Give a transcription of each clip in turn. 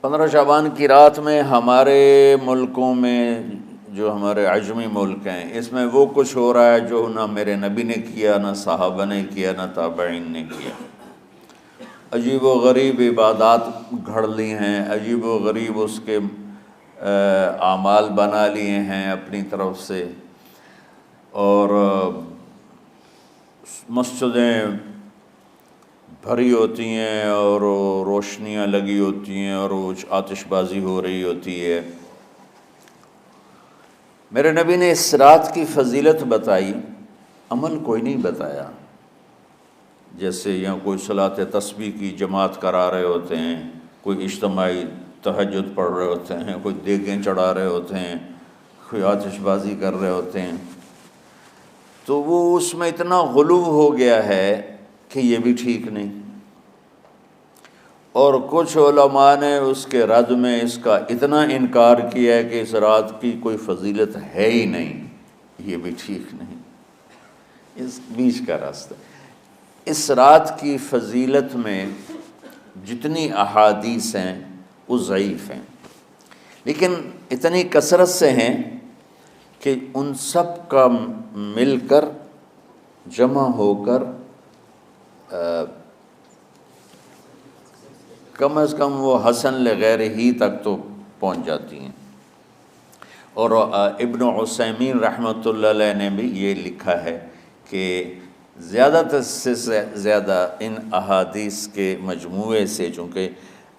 15 شعبان کی رات میں ہمارے ملکوں میں جو ہمارے عجمی ملک ہیں اس میں وہ کچھ ہو رہا ہے جو نہ میرے نبی نے کیا، نہ صحابہ نے کیا، نہ تابعین نے کیا۔ عجیب و غریب عبادات گھڑ لی ہیں، عجیب و غریب اس کے اعمال بنا لیے ہیں اپنی طرف سے، اور مسجدیں بھری ہوتی ہیں اور روشنیاں لگی ہوتی ہیں اور آتش بازی ہو رہی ہوتی ہے۔ میرے نبی نے اس رات کی فضیلت بتائی، عمل کوئی نہیں بتایا۔ جیسے یہاں کوئی صلاۃ تسبیح کی جماعت کرا رہے ہوتے ہیں، کوئی اجتماعی تہجد پڑھ رہے ہوتے ہیں، کوئی دیگیں چڑھا رہے ہوتے ہیں، کوئی آتش بازی کر رہے ہوتے ہیں، تو وہ اس میں اتنا غلو ہو گیا ہے کہ یہ بھی ٹھیک نہیں۔ اور کچھ علماء نے اس کے رد میں اس کا اتنا انکار کیا ہے کہ اس رات کی کوئی فضیلت ہے ہی نہیں، یہ بھی ٹھیک نہیں۔ اس بیچ کا راستہ، اس رات کی فضیلت میں جتنی احادیث ہیں وہ ضعیف ہیں، لیکن اتنی کثرت سے ہیں کہ ان سب کا مل کر جمع ہو کر کم از کم وہ حسن لغیر ہی تک تو پہنچ جاتی ہیں۔ اور ابن عثیمین رحمۃ اللہ علیہ نے بھی یہ لکھا ہے کہ زیادہ سے زیادہ ان احادیث کے مجموعے سے، چونکہ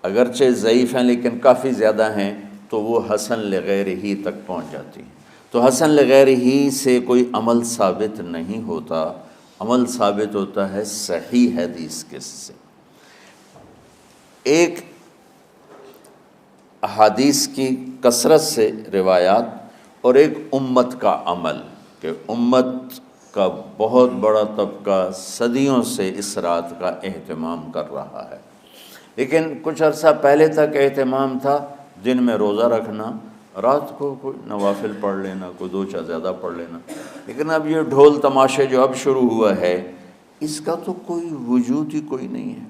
اگرچہ ضعیف ہیں لیکن کافی زیادہ ہیں، تو وہ حسن لغیر ہی تک پہنچ جاتی ہیں۔ تو حسن لغیر ہی سے کوئی عمل ثابت نہیں ہوتا، عمل ثابت ہوتا ہے صحیح حدیث کے سے۔ ایک احادیث کی کثرت سے روایات، اور ایک امت کا عمل، کہ امت کا بہت بڑا طبقہ صدیوں سے اس رات کا اہتمام کر رہا ہے۔ لیکن کچھ عرصہ پہلے تک اہتمام تھا دن میں روزہ رکھنا، رات کو کوئی نوافل پڑھ لینا، کوئی 2 چا زیادہ پڑھ لینا، لیکن اب یہ ڈھول تماشے جو اب شروع ہوا ہے اس کا تو کوئی وجود ہی کوئی نہیں ہے۔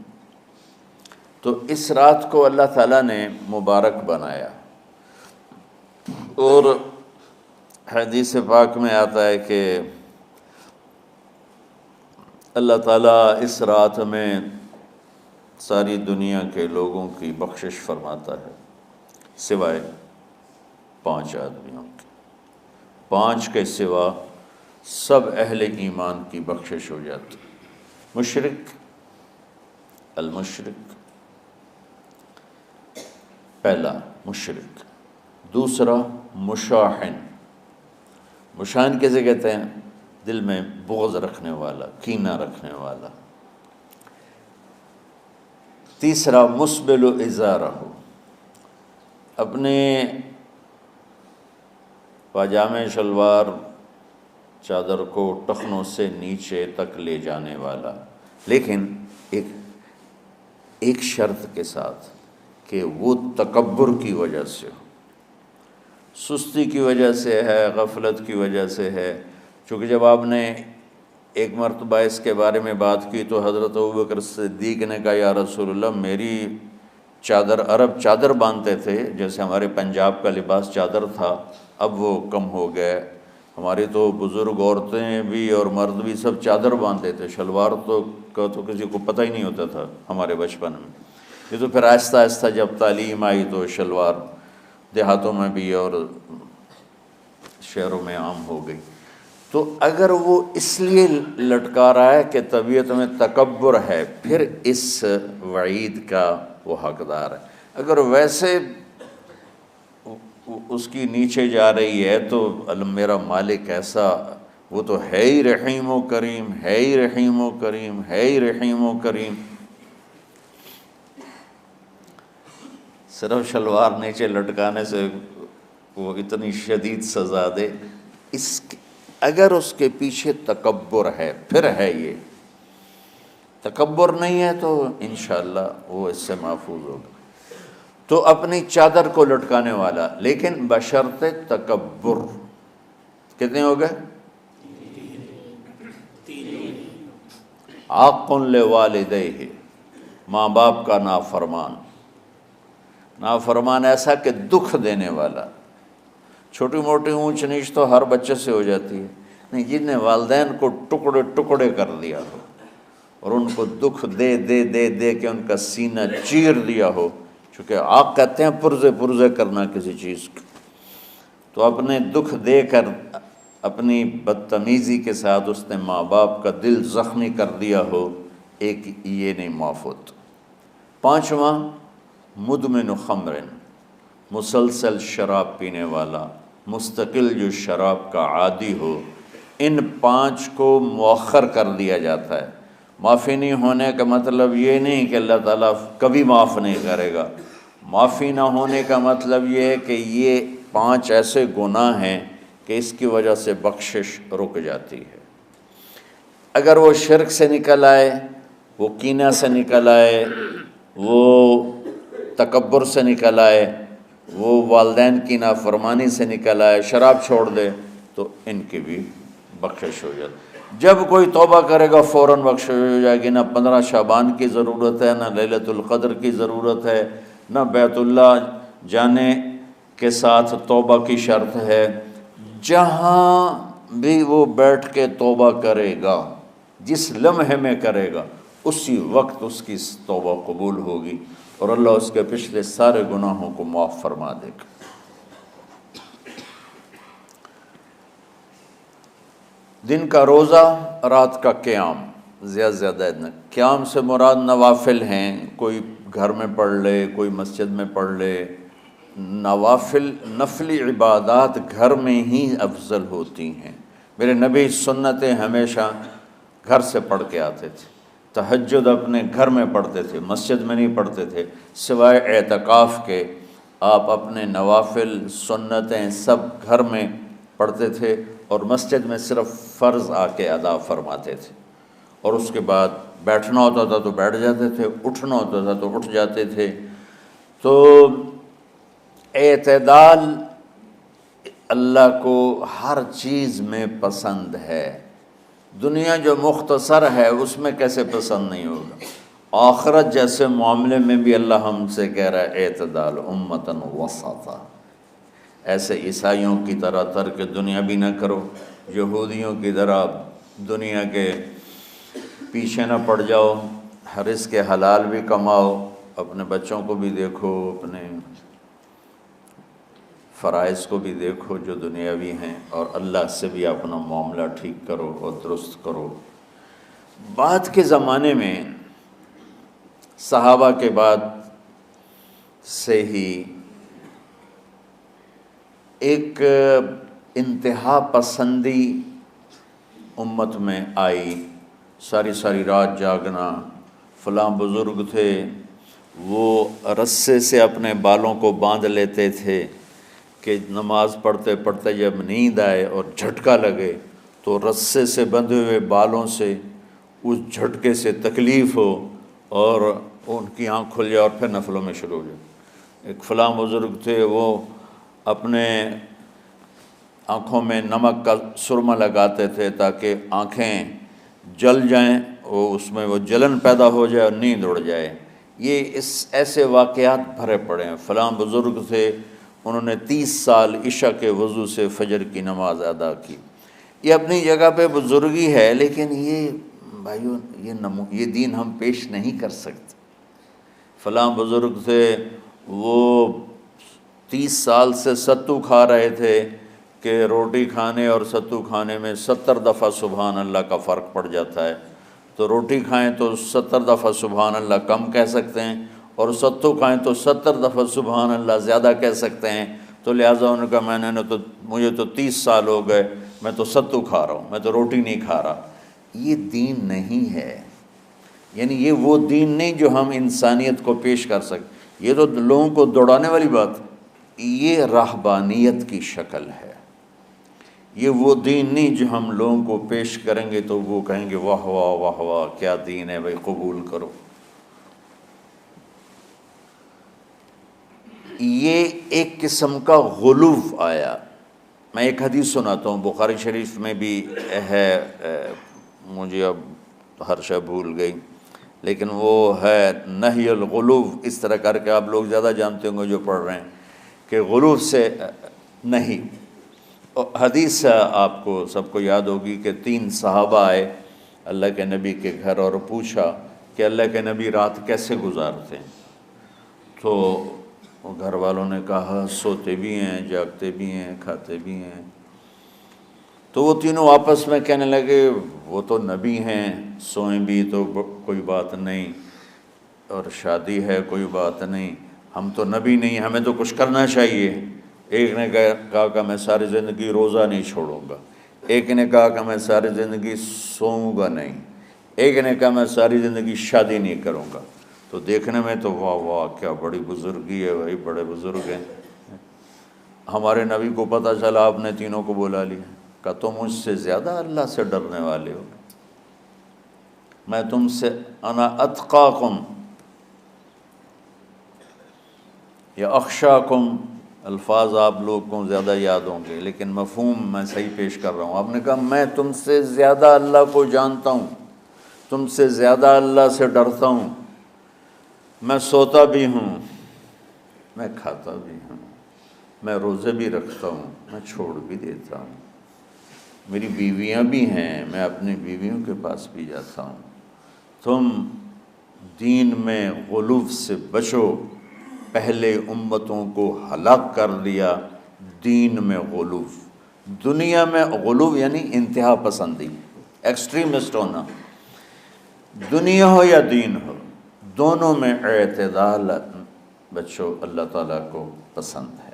تو اس رات کو اللہ تعالیٰ نے مبارک بنایا، اور حدیث پاک میں آتا ہے کہ اللہ تعالیٰ اس رات میں ساری دنیا کے لوگوں کی بخشش فرماتا ہے سوائے 5 آدمیوں کے۔ 5 کے سوا سب اہل ایمان کی بخشش ہو جاتی۔ مشرک، المشرک، پہلا مشرک، دوسرا مشاحن، مشاحن کیسے کہتے ہیں؟ دل میں بغض رکھنے والا، کینہ رکھنے والا۔ تیسرا مسبل ازارہ، اپنے پاجامے شلوار چادر کو ٹخنوں سے نیچے تک لے جانے والا، لیکن ایک شرط کے ساتھ کہ وہ تکبر کی وجہ سے ہو، سستی کی وجہ سے ہے، غفلت کی وجہ سے ہے۔ چونکہ جب آپ نے ایک مرتبہ اس کے بارے میں بات کی تو حضرت ابوبکر صدیق نے کہا یا رسول اللہ، میری چادر، عرب چادر باندھتے تھے جیسے ہمارے پنجاب کا لباس چادر تھا، اب وہ کم ہو گئے، ہماری تو بزرگ عورتیں بھی اور مرد بھی سب چادر باندھتے تھے، شلوار کا تو کسی کو پتہ ہی نہیں ہوتا تھا ہمارے بچپن میں۔ یہ تو پھر آہستہ آہستہ جب تعلیم آئی تو شلوار دیہاتوں میں بھی اور شہروں میں عام ہو گئی۔ تو اگر وہ اس لیے لٹکا رہا ہے کہ طبیعت میں تکبر ہے، پھر اس وعید کا وہ حقدار ہے۔ اگر ویسے اس کی نیچے جا رہی ہے تو میرا مالک ایسا، وہ تو ہے ہی رحیم و کریم، ہے ہی رحیم و کریم، ہے ہی رحیم و کریم، صرف شلوار نیچے لٹکانے سے وہ اتنی شدید سزا دے۔ اگر اس کے پیچھے تکبر ہے، پھر ہے، یہ تکبر نہیں ہے تو انشاءاللہ وہ اس سے محفوظ ہوگا۔ تو اپنی چادر کو لٹکانے والا، لیکن بشرط تکبر۔ کتنے ہو گئے؟ عاق لوالدیہ، ماں باپ کا نافرمان، نافرمان ایسا کہ دکھ دینے والا. چھوٹی موٹی اونچ نیچ تو ہر بچے سے ہو جاتی ہے، نہیں، جن نے والدین کو ٹکڑے ٹکڑے کر دیا ہو اور ان کو دکھ دے دے دے دے کے ان کا سینہ چیر دیا ہو، چونکہ آپ کہتے ہیں پرزے پرزے کرنا کسی چیز کو، تو اپنے دکھ دے کر اپنی بدتمیزی کے ساتھ اس نے ماں باپ کا دل زخمی کر دیا ہو، ایک یہ نہیں معاف ہوتا. پانچواں، مدمن خمر، مسلسل شراب پینے والا، مستقل جو شراب کا عادی ہو. ان پانچ کو مؤخر کر دیا جاتا ہے. معافی نہیں ہونے کا مطلب یہ نہیں کہ اللہ تعالیٰ کبھی معاف نہیں کرے گا. معافی نہ ہونے کا مطلب یہ ہے کہ یہ پانچ ایسے گناہ ہیں کہ اس کی وجہ سے بخشش رک جاتی ہے. اگر وہ شرک سے نکل آئے، وہ کینہ سے نکل آئے، وہ تکبر سے نکل آئے، وہ والدین کی نافرمانی سے نکل آئے، شراب چھوڑ دے، تو ان کی بھی بخشش ہو جاتی. جب کوئی توبہ کرے گا فوراً بخشش ہو جائے گی. نہ 15 شعبان کی ضرورت ہے، نہ لیلۃ القدر کی ضرورت ہے، نہ بیت اللہ جانے کے ساتھ توبہ کی شرط ہے. جہاں بھی وہ بیٹھ کے توبہ کرے گا، جس لمحے میں کرے گا، اسی وقت اس کی توبہ قبول ہوگی اور اللہ اس کے پچھلے سارے گناہوں کو معاف فرما دے گا. دن کا روزہ، رات کا قیام، زیادہ سے زیادہ قیام سے مراد نوافل ہیں، کوئی گھر میں پڑھ لے، کوئی مسجد میں پڑھ لے. نوافل، نفلی عبادات گھر میں ہی افضل ہوتی ہیں. میرے نبی سنتیں ہمیشہ گھر سے پڑھ کے آتے تھے. تہجد اپنے گھر میں پڑھتے تھے، مسجد میں نہیں پڑھتے تھے. سوائے اعتکاف کے آپ اپنے نوافل سنتیں سب گھر میں پڑھتے تھے اور مسجد میں صرف فرض آ کے ادا فرماتے تھے. اور اس کے بعد بیٹھنا ہوتا تھا تو بیٹھ جاتے تھے، اٹھنا ہوتا تھا تو اٹھ جاتے تھے. تو اعتدال اللہ کو ہر چیز میں پسند ہے. دنیا جو مختصر ہے اس میں کیسے پسند نہیں ہوگا؟ آخرت جیسے معاملے میں بھی اللہ ہم سے کہہ رہا ہے اعتدال، امتن وسطا. ایسے عیسائیوں کی طرح ترک دنیا بھی نہ کرو، یہودیوں کی طرح دنیا کے پیچھے نہ پڑ جاؤ، رزق کے حلال بھی کماؤ، اپنے بچوں کو بھی دیکھو، اپنے فرائض کو بھی دیکھو جو دنیاوی ہیں، اور اللہ سے بھی اپنا معاملہ ٹھیک کرو اور درست کرو. بعد کے زمانے میں صحابہ کے بعد سے ہی ایک انتہا پسندی امت میں آئی. ساری ساری رات جاگنا. فلاں بزرگ تھے، وہ رسے سے اپنے بالوں کو باندھ لیتے تھے کہ نماز پڑھتے پڑھتے جب نیند آئے اور جھٹکا لگے تو رسے سے بندھے ہوئے بالوں سے اس جھٹکے سے تکلیف ہو اور ان کی آنکھ کھل جائے اور پھر نفلوں میں شروع ہو جائے. ایک فلاں بزرگ تھے، وہ اپنے آنکھوں میں نمک کا سرما لگاتے تھے تاکہ آنکھیں جل جائیں، اس میں وہ جلن پیدا ہو جائے اور نیند اڑ جائے. یہ ایسے واقعات بھرے پڑے ہیں. فلاں بزرگ تھے، انہوں نے 30 سال عشاء کے وضو سے فجر کی نماز ادا کی. یہ اپنی جگہ پہ بزرگی ہے، لیکن یہ بھائیو یہ دین ہم پیش نہیں کر سکتے. فلاں بزرگ تھے، وہ 30 سال سے ستو کھا رہے تھے کہ روٹی کھانے اور ستو کھانے میں 70 دفعہ سبحان اللہ کا فرق پڑ جاتا ہے. تو روٹی کھائیں تو 70 دفعہ سبحان اللہ کم کہہ سکتے ہیں، اور ستو کھائیں تو 70 دفعہ سبحان اللہ زیادہ کہہ سکتے ہیں. تو لہٰذا ان کا مجھے تو 30 سال ہو گئے، میں تو ستو کھا رہا ہوں، میں تو روٹی نہیں کھا رہا. یہ دین نہیں ہے. یعنی یہ وہ دین نہیں جو ہم انسانیت کو پیش کر سکیں. یہ تو لوگوں کو دوڑانے والی بات، یہ راہبانیت کی شکل ہے. یہ وہ دین نہیں جو ہم لوگوں کو پیش کریں گے تو وہ کہیں گے واہ واہ واہ واہ کیا دین ہے بھائی، قبول کرو. یہ ایک قسم کا غلو آیا. میں ایک حدیث سناتا ہوں، بخاری شریف میں بھی ہے، مجھے اب ہر شے بھول گئی، لیکن وہ ہے نہی الغلو، اس طرح کر کے آپ لوگ زیادہ جانتے ہوں گے جو پڑھ رہے ہیں کہ غلو سے نہیں۔ حدیث آپ کو سب کو یاد ہوگی کہ 3 صحابہ آئے اللہ کے نبی کے گھر اور پوچھا کہ اللہ کے نبی رات کیسے گزارتے ہیں؟ تو گھر والوں نے کہا سوتے بھی ہیں، جاگتے بھی ہیں، کھاتے بھی ہیں۔ تو وہ تینوں آپس میں کہنے لگے وہ تو نبی ہیں، سوئیں بھی تو کوئی بات نہیں، اور شادی ہے کوئی بات نہیں، ہم تو نبی نہیں، ہمیں تو کچھ کرنا چاہیے۔ ایک نے کہا کہ میں ساری زندگی روزہ نہیں چھوڑوں گا، ایک نے کہا کہ میں ساری زندگی سوؤں گا نہیں، ایک نے کہا میں ساری زندگی شادی نہیں کروں گا۔ تو دیکھنے میں تو واہ واہ کیا بڑی بزرگی ہے بھائی، بڑے بزرگ ہیں۔ ہمارے نبی کو پتہ چلا آپ نے تینوں کو بلا لیا، کہا تم مجھ سے زیادہ اللہ سے ڈرنے والے ہو، میں تم سے انا اتقاکم یا اخشاکم، الفاظ آپ لوگ کو زیادہ یاد ہوں گے لیکن مفہوم میں صحیح پیش کر رہا ہوں۔ آپ نے کہا میں تم سے زیادہ اللہ کو جانتا ہوں، تم سے زیادہ اللہ سے ڈرتا ہوں، میں سوتا بھی ہوں، میں کھاتا بھی ہوں، میں روزے بھی رکھتا ہوں، میں چھوڑ بھی دیتا ہوں، میری بیویاں بھی ہیں، میں اپنی بیویوں کے پاس بھی جاتا ہوں۔ تم دین میں غلو سے بچو، پہلے امتوں کو ہلاک کر دیا دین میں غلو۔ دنیا میں غلو یعنی انتہا پسندی، ایکسٹریمسٹ ہونا، دنیا ہو یا دین ہو، دونوں میں اعتدال بچو، اللہ تعالیٰ کو پسند ہے۔